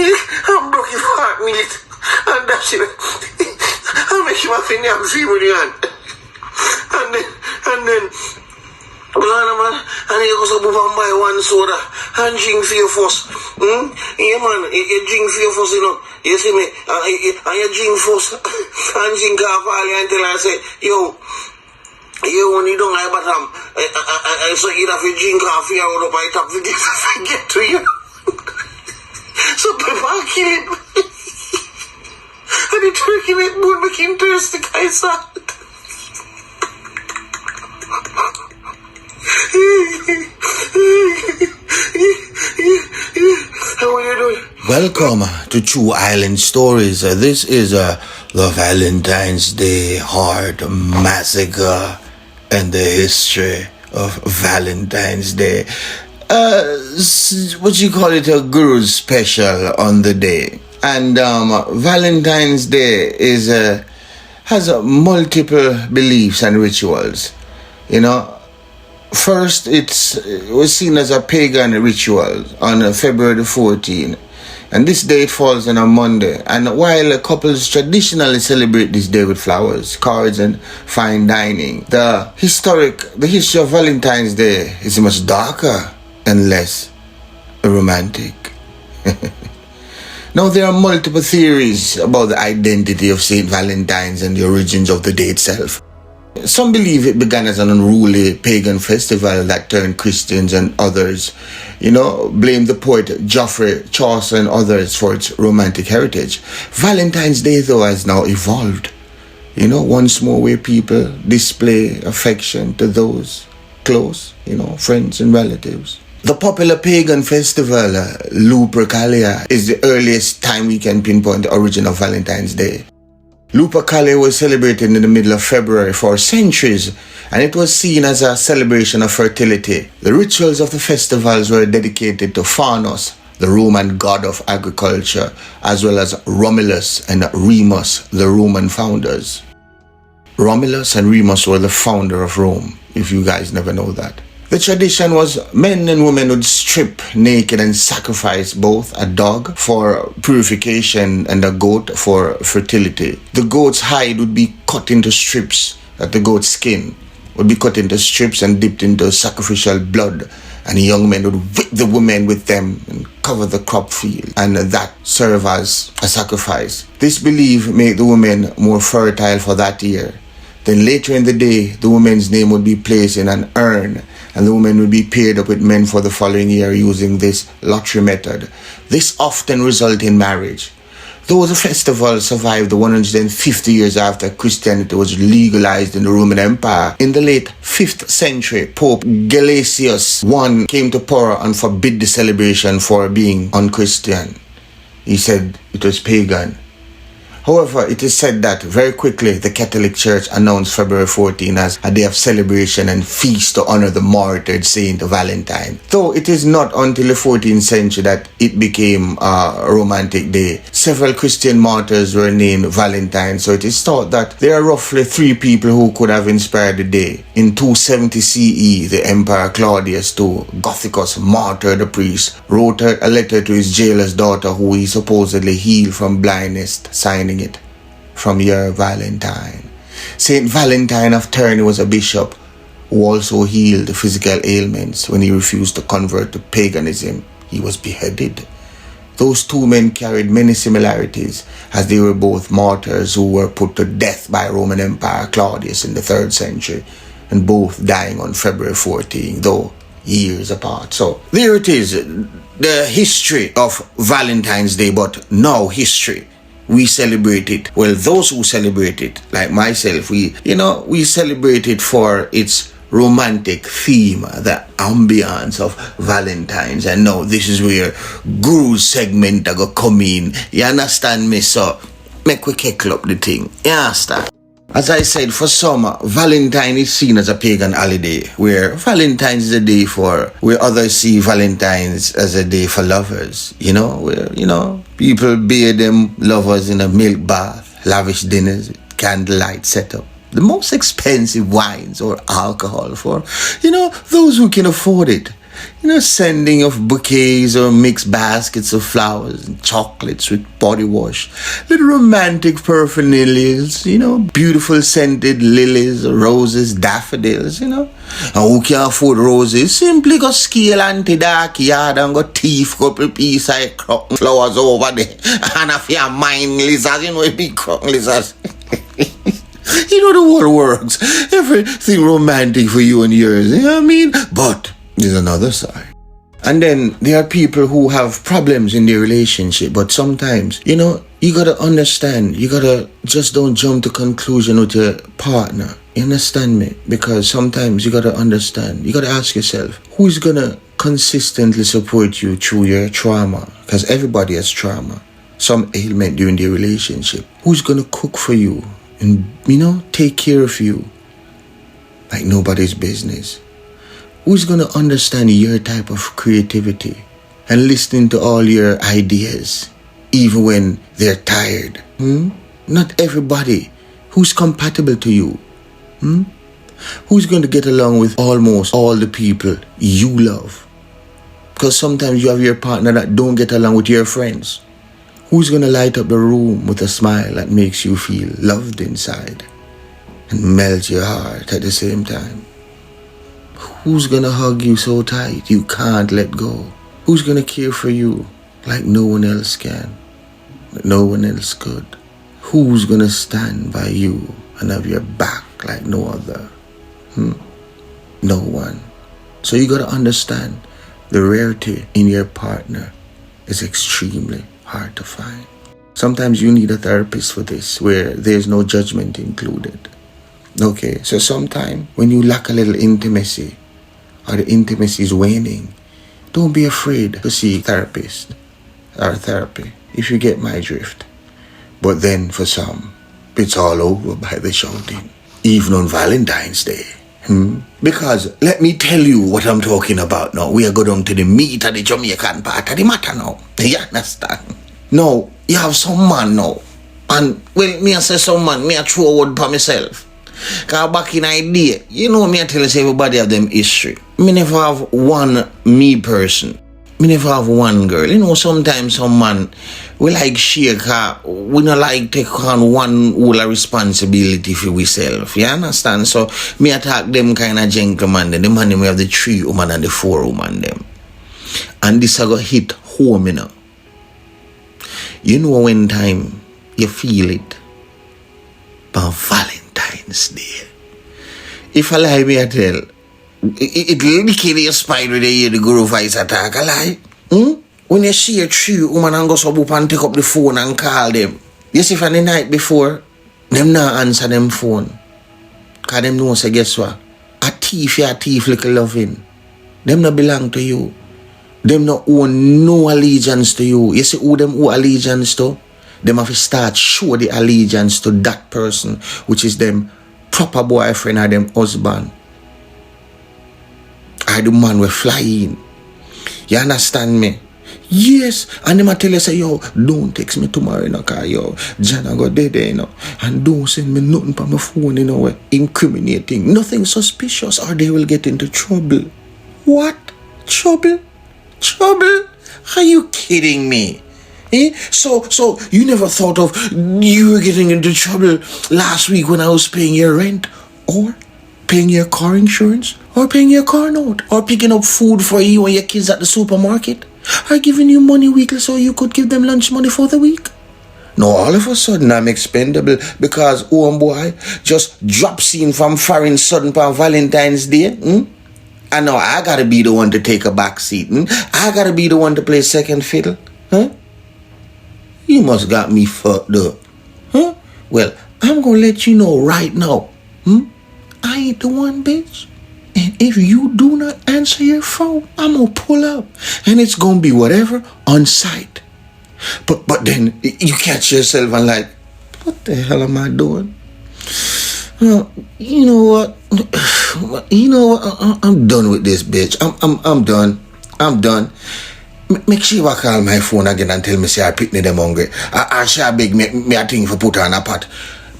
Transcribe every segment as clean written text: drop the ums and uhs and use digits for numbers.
I'm broke for 5 minutes. And that's it. I make him a thing, I'm 3 million. And then, man, and you go to buy one soda and drink for your first. Yeah, man, you drink for your first, you know. You see me? And you drink first and drink half all until I say, yo, when you don't like bottom, so you have to drink half your own up, I talk to this and get to you. So people kill it. And the turkey meat would make him thirsty, guys. How are you doing? Welcome to True Island Stories. This is the Valentine's Day Heart Massacre and the history of Valentine's Day. What you call it, a guru special on the day. And Valentine's Day has multiple beliefs and rituals. You know, first it was seen as a pagan ritual on February the 14th. And this day it falls on a Monday. And while couples traditionally celebrate this day with flowers, cards, and fine dining, the history of Valentine's Day is much darker and less romantic. Now, there are multiple theories about the identity of Saint Valentine's and the origins of the day itself. Some believe it began as an unruly pagan festival that turned Christians, and others, blame the poet Geoffrey Chaucer and others for its romantic heritage. Valentine's Day, though, has now evolved, once more, where people display affection to those close, friends and relatives. The popular pagan festival, Lupercalia, is the earliest time we can pinpoint the origin of Valentine's Day. Lupercalia was celebrated in the middle of February for centuries, and it was seen as a celebration of fertility. The rituals of the festivals were dedicated to Faunus, the Roman god of agriculture, as well as Romulus and Remus, the Roman founders. Romulus and Remus were the founder of Rome, if you guys never know that. The tradition was men and women would strip naked and sacrifice both a dog for purification and a goat for fertility. The goat's hide would be cut into strips, the goat's skin would be cut into strips and dipped into sacrificial blood, and young men would whip the women with them and cover the crop field, and that serve as a sacrifice. This belief made the women more fertile for that year. Then later in the day, the woman's name would be placed in an urn, and the woman would be paired up with men for the following year using this lottery method. This often resulted in marriage. Though the festival survived the 150 years after Christianity was legalized in the Roman Empire, in the late 5th century, Pope Gelasius I came to power and forbid the celebration for being unchristian. He said it was pagan. However, it is said that very quickly the Catholic Church announced February 14 as a day of celebration and feast to honor the martyred Saint Valentine. Though it is not until the 14th century that it became a romantic day. Several Christian martyrs were named Valentine, so it is thought that there are roughly 3 people who could have inspired the day. In 270 CE, the Emperor Claudius II, Gothicus, martyred the priest, wrote a letter to his jailer's daughter who he supposedly healed from blindness, signing it, "From your Valentine." Saint Valentine of Terni was a bishop who also healed physical ailments. When he refused to convert to paganism, he was beheaded. Those 2 men carried many similarities, as they were both martyrs who were put to death by Roman Emperor Claudius in the 3rd century, and both dying on February 14, though years apart. So there it is, the history of Valentine's Day, but now history. We celebrate it. Well, those who celebrate it, like myself, we celebrate it for its romantic theme, the ambience of Valentine's. And now this is where Guru's segment I go come in. You understand me? So make we kickle up the thing. You understand? As I said, for some, Valentine is seen as a pagan holiday, where Valentine's is a day where others see Valentine's as a day for lovers, where, people bathe them lovers in a milk bath, lavish dinners, candlelight setup, the most expensive wines or alcohol for, those who can afford it. Sending of bouquets or mixed baskets of flowers and chocolates with body wash. Little romantic paraphernalias, beautiful scented lilies, roses, daffodils, And who can afford roses? Simply go scale anti-dark yard and go thief couple piece of crown flowers over there. And if you mind lizards, a big crown lizards. The world works. Everything romantic for you and yours, you know what I mean? But there's another side. And then there are people who have problems in their relationship, but sometimes, you gotta understand, you gotta just don't jump to conclusion with your partner. You understand me? Because sometimes you gotta understand, you gotta ask yourself, who's gonna consistently support you through your trauma? Because everybody has trauma, some ailment during their relationship. Who's gonna cook for you and, take care of you like nobody's business? Who's going to understand your type of creativity and listening to all your ideas, even when they're tired? Not everybody. Who's compatible to you? Who's going to get along with almost all the people you love? Because sometimes you have your partner that don't get along with your friends. Who's going to light up the room with a smile that makes you feel loved inside and melt your heart at the same time? Who's gonna hug you so tight you can't let go? Who's gonna care for you like no one else can, like no one else could? Who's gonna stand by you and have your back like no other? No one. So you gotta understand, the rarity in your partner is extremely hard to find. Sometimes you need a therapist for this, where there's no judgment included. Okay, so sometimes when you lack a little intimacy, or the intimacy is waning, don't be afraid to see a therapist or therapy, if you get my drift. But then for some, it's all over by the shouting, even on Valentine's Day. Because let me tell you what I'm talking about now. We are going to the meat of the Jamaican part of the matter now. You understand? Now, you have some man now. And, well, me I say some man, me I throw a word for myself. Because back in the day, me I tell you everybody have them history. Me never have one me person. Me never have one girl. Sometimes some man, we like share, we not like take on one whole responsibility for ourselves. You understand? So, me attack them kind of gentleman, the man we have the 3 woman and the 4 woman them. And this I go hit home, when time you feel it, on Valentine's Day. If I lie, me I tell, it really kill your spine when you hear the guru voice attack. I lie. When you see a 3 woman and go sub up and take up the phone and call them. You see, from the night before, them not answer them phone. Because them know, say, guess what? A thief, you a thief, little loving. Them not belong to you. Them not own no allegiance to you. You see who them owe allegiance to? Them have to start show the allegiance to that person, which is them proper boyfriend or them husband. Or the man will fly in. You understand me? Yes. And them a tell you, say, yo, don't text me tomorrow, car, yo. John, I got dead, and don't send me nothing from my phone, incriminating. Nothing suspicious, or they will get into trouble. What? Trouble? Trouble? Are you kidding me? So you never thought of you were getting into trouble last week when I was paying your rent, or paying your car insurance, or paying your car note, or picking up food for you and your kids at the supermarket, or giving you money weekly so you could give them lunch money for the week? No, all of a sudden I'm expendable because boy just drops in from foreign sudden on Valentine's Day. And now I gotta be the one to take a back seat. I gotta be the one to play second fiddle. You must got me fucked up. Well, I'm gonna let you know right now. I ain't the one, bitch. And if you do not answer your phone, I'm gonna pull up. And it's gonna be whatever on site. But then you catch yourself and like, what the hell am I doing? You know what? I'm done with this, bitch. I'm done. I'm done. Make sure I call my phone again and tell me say I picnic them hungry. I shall beg me a thing for put on a pot.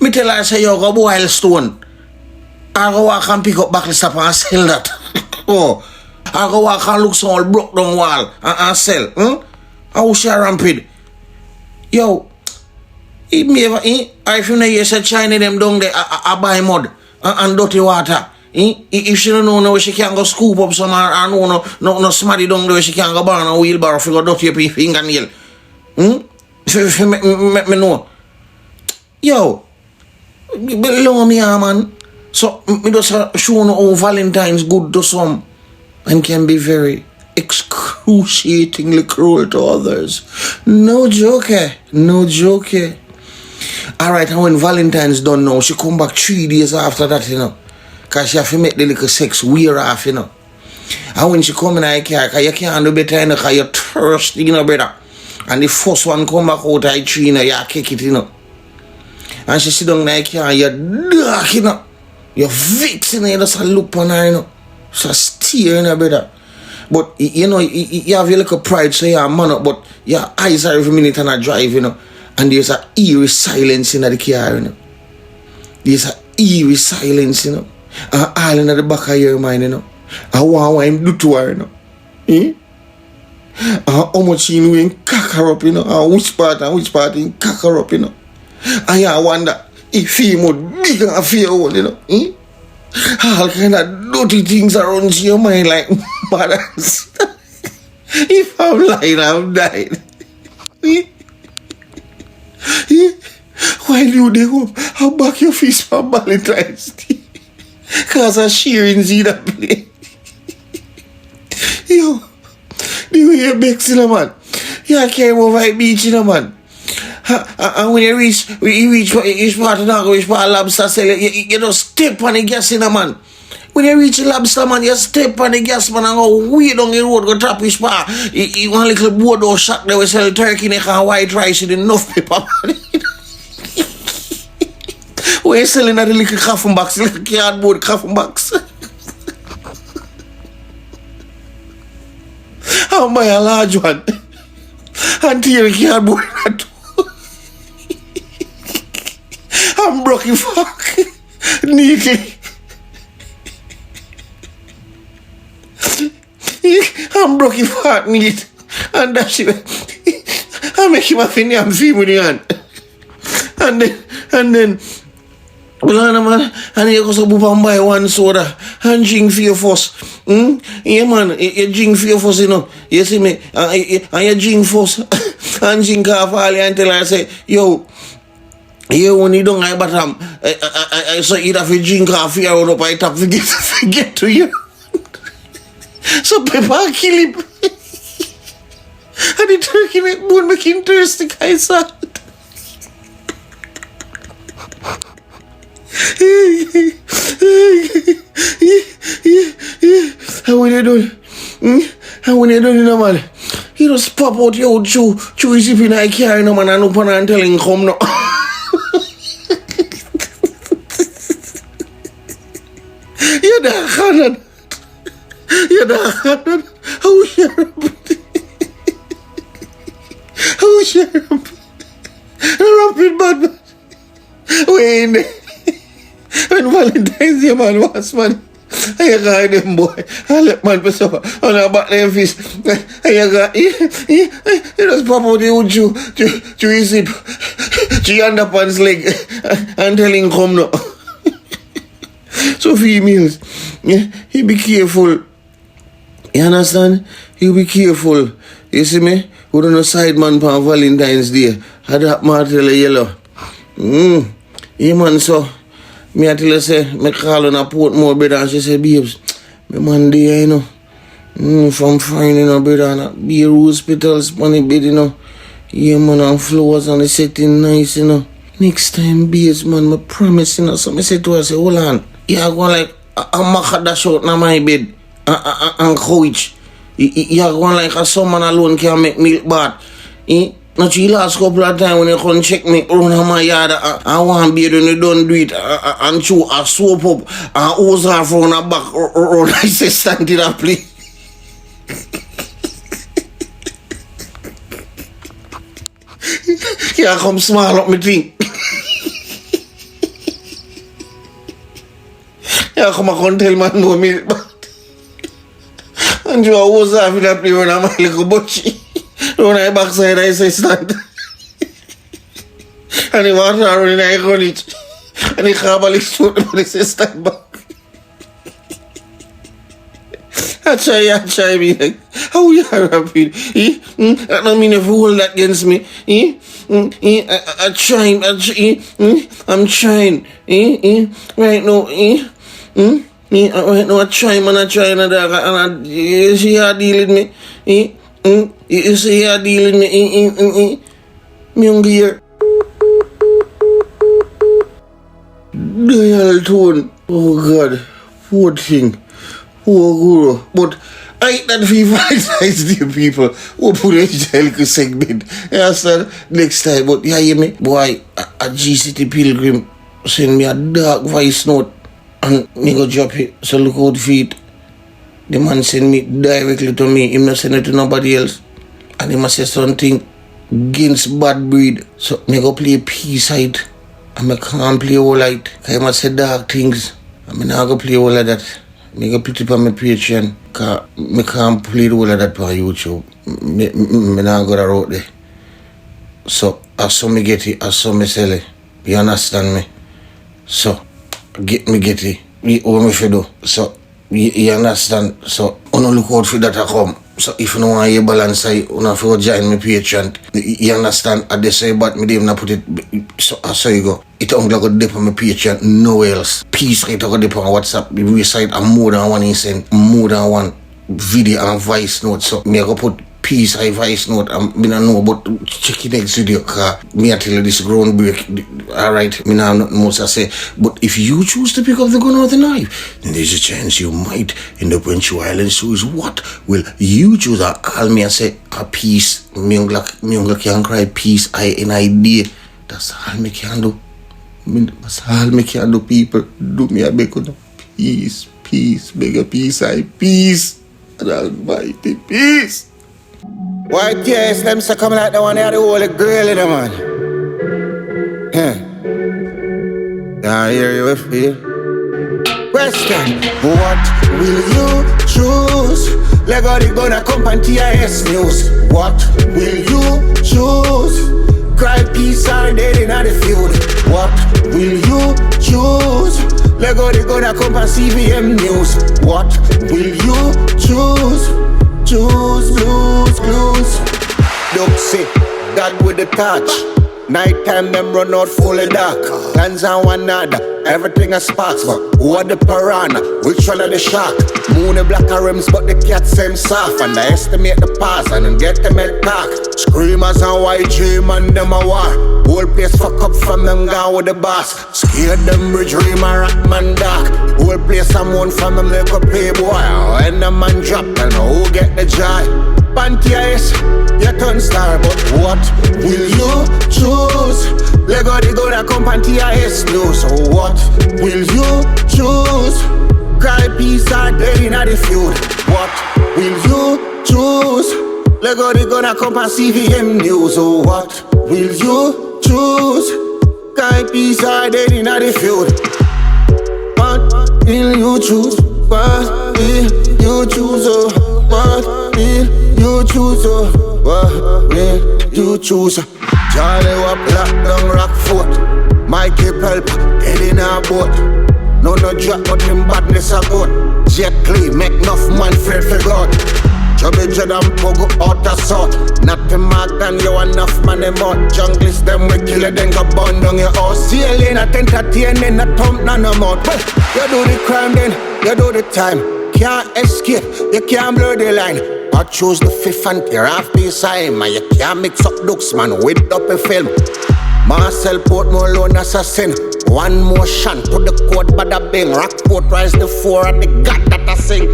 Me tell her say yo go boil stone. I go walk and pick up buckle stop and sell that. Oh, I go walk and look some old broke down wall and sell. How she rampant? Yo, if me ever, if you know you say China them down there, I buy mud and dirty water. If she don't know where she can go scoop up some and no smarty down there where she can go burn a wheelbarrow if you go dirty up your fingernail. If you make me know. Yo, belong me man. So me just show no how Valentine's good to some and can be very excruciatingly cruel to others. No joke, no joke. Alright, and when Valentine's done now, she come back 3 days after that, you know. Cause she have to make the little sex wear off, you know. And when she come in I car, cause you can't do better, you know, cause you're thirsty, you know, brother. And the first one come back out of tree, you know, you kick it, you know. And she sit down in the car, you're dark, you know. You're vexing, you just look on her, you know. Just stare, you know, brother. But, you know, you have your little pride, so you're a man up, but your eyes are every minute on a drive, you know. And there's an eerie silence in the car, you know. There's an eerie silence, you know. And all in the back of your mind, you know. I want what him do to her, you know. And how much he know him cock her up, you know. And which part him cock her up, you know. And you wonder if he would big and fear one, you know. All kind of dirty things around your mind like mothers. If I'm lying, I'm dying. While you there home, I'll back your fist for Valentine's Day. Cause I'm sharing see that play. Yo, the way you're vexing, man. You came over the beach, you know, man. And when you reach which part of the which part of lobster sell, you just step on the gas, you know, man. When you reach the lobster, man, you step on the gas, man, and go way down the road, go trap which part. You want a little board or shack there, we sell turkey neck and white rice with enough pepper, man. We're selling that little coffin box, little cardboard coffin box. I'll buy a large one and tear a cardboard in two. I'm broken fuck neatly. I'm broken fuck neat and that's it. I make him a thing and feel with the hand. And then well, man, and you go to Bupa and buy one soda and drink for your first. Yeah, man, you drink for your first, you know. You see me? And you drink first and drink half all until I say, yo, you when you don't have bottom, I say either if you drink half your own up, I tap forget to you. So Peppa kill him. And the turkey neck bone make him thirsty, I saw. And when you're done, you know, man, you just pop out your old chew zip in the car, you know, man, and open and tell him come now. You're the hand. You're the hand. How share up? Rapid bad man. When Valentine's Day, man, was man. I got them boy. I let man pass up on a back them fist. I got you just pop out the old to his hip, to your underpants leg, and tell him come now. So females, yeah, you be careful. You understand? You be careful. You see me? We don't know side man for Valentine's Day. I that martel yellow. Yeah, man, so me I tell her say, me call on a Portmore brother and she say, babes, me man there, you know. From fine, you know, brother, and be hospitals, money bed, you know. Yeah, man, and flowers and the setting nice, you know. Next time, babes, man, me promise, you know. So me say to her, I say, hold on. Yeah, I go like, I'm a dash out na my bed and couch. You go like a someone alone can make milk bath. Not the last couple of times when you come check me around my yard, I want beard when you don't do it and chew a soap up and hose off from the back or I say stand in that place. Here come small up me thing. Here come I can't tell man no milk bath. And you was having a play when I'm a little butchy. When I backside, I say stand. And he was running, I run it. And he can't believe it, but he says stand back. I try me like, how you are happy? I don't mean if you hold that against me. I'm trying. Right now, right now, I try, and you see how deal with me? You see how deal with me? Me hungry here. Dial tone. Oh God, poor thing. Poor guru. But I hate that FIFA nice to people who put a jail segment. You understand? Next time, but you hear me? Boy, a GCT Pilgrim send me a dark voice note and me go drop it. So look out for it. The man send me directly to me. He not send it to nobody else. And he must say something against bad breed. So me go play peace side. And I can't play all light. I must say dark things. And me not go play all of that. I go put it on my Patreon, because I can't play the whole of that on YouTube. I not go out there. So, I saw me get it, I saw me sell it. You understand me? So, get it. What me do? So, you understand? So, I don't look out for that to come. So, if you don't want your balance, you have to join my Patreon. You understand? I just say, but me not put it. So, I saw you go. It only go dip on my Patreon, nowhere else. Peace, it go dip on WhatsApp. We recite more than one instant, more than one video and voice note. So, me go put peace, voice note. Me don't know about check the next video, because me I tell you this groundbreak. Alright, me now nothing more to say. But if you choose to pick up the gun or the knife, then there's a chance you might end up in two islands. So is what will you choose? I call me and say, a peace. Me can cry peace, I-N-I-D. That's all me can do. That's all me can do, people. Do me a beg of peace, beg a peace, peace. And almighty peace. Why yes, them say come like the one that the holy girl in the man. I hear you with me. Question: what will you choose? Lego the gonna come and TIS news. What will you choose? Cry peace or dead in the field. What will you choose? Lego the gonna come and CVM news. What will you choose? Choose, lose. Don't say God with the touch. Nighttime them run out fully dark. Plans on one another, everything a sparks. But who are the piranha? Which one are the shark? Moon the black rims, but the cat same soft. And I estimate the pass and then get them head cock. Screamers and YG man them a war. Whole place fuck up from them gone with the boss. Scared them bridge dream a rock man dark. Whole place a moon from them like a playboy. When the man drop, tell me who get the joy. Panties, you turn star, but what will you choose? Lego the go that come Panties news. So what will you choose? Cry peace or dead in the field. What will you choose? Lego the go that come CVM news. So what will you choose? Cry peace or dead in the field. What will you choose? What will you choose? Oh, what will you choose? Oh, what will you choose? Charlie was black down Rockfort. Mikey Pelp, head in a boat. No drop, but him badness a good. Jet Clee, make enough man afraid for God. Chubby Jordan Pogo out of sort. Nothing more than you enough man them out. Junglist them we kill it, then go burn down your house. Ceiling at entertaining, a thump none of mouth. Well, you do the crime then, you do the time. Can't escape, you can't blur the line. I choose the fifth and tear off the side. Man, you can't mix up looks, man, with up a film. Marcel Portmore lone assassin. One motion to the court, bada bing. Rockport rise the four and the god that I sing.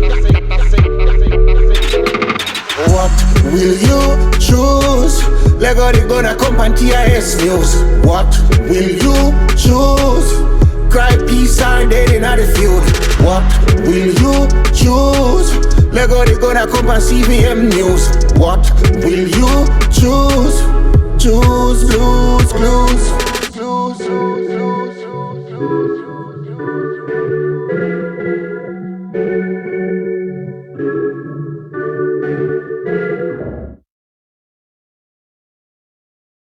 What will you choose? Lego the gonna come and TIS news. What will you choose? Cry peace or dead in the field. What will you choose? Lego the gonna come and CVM news. What will you choose?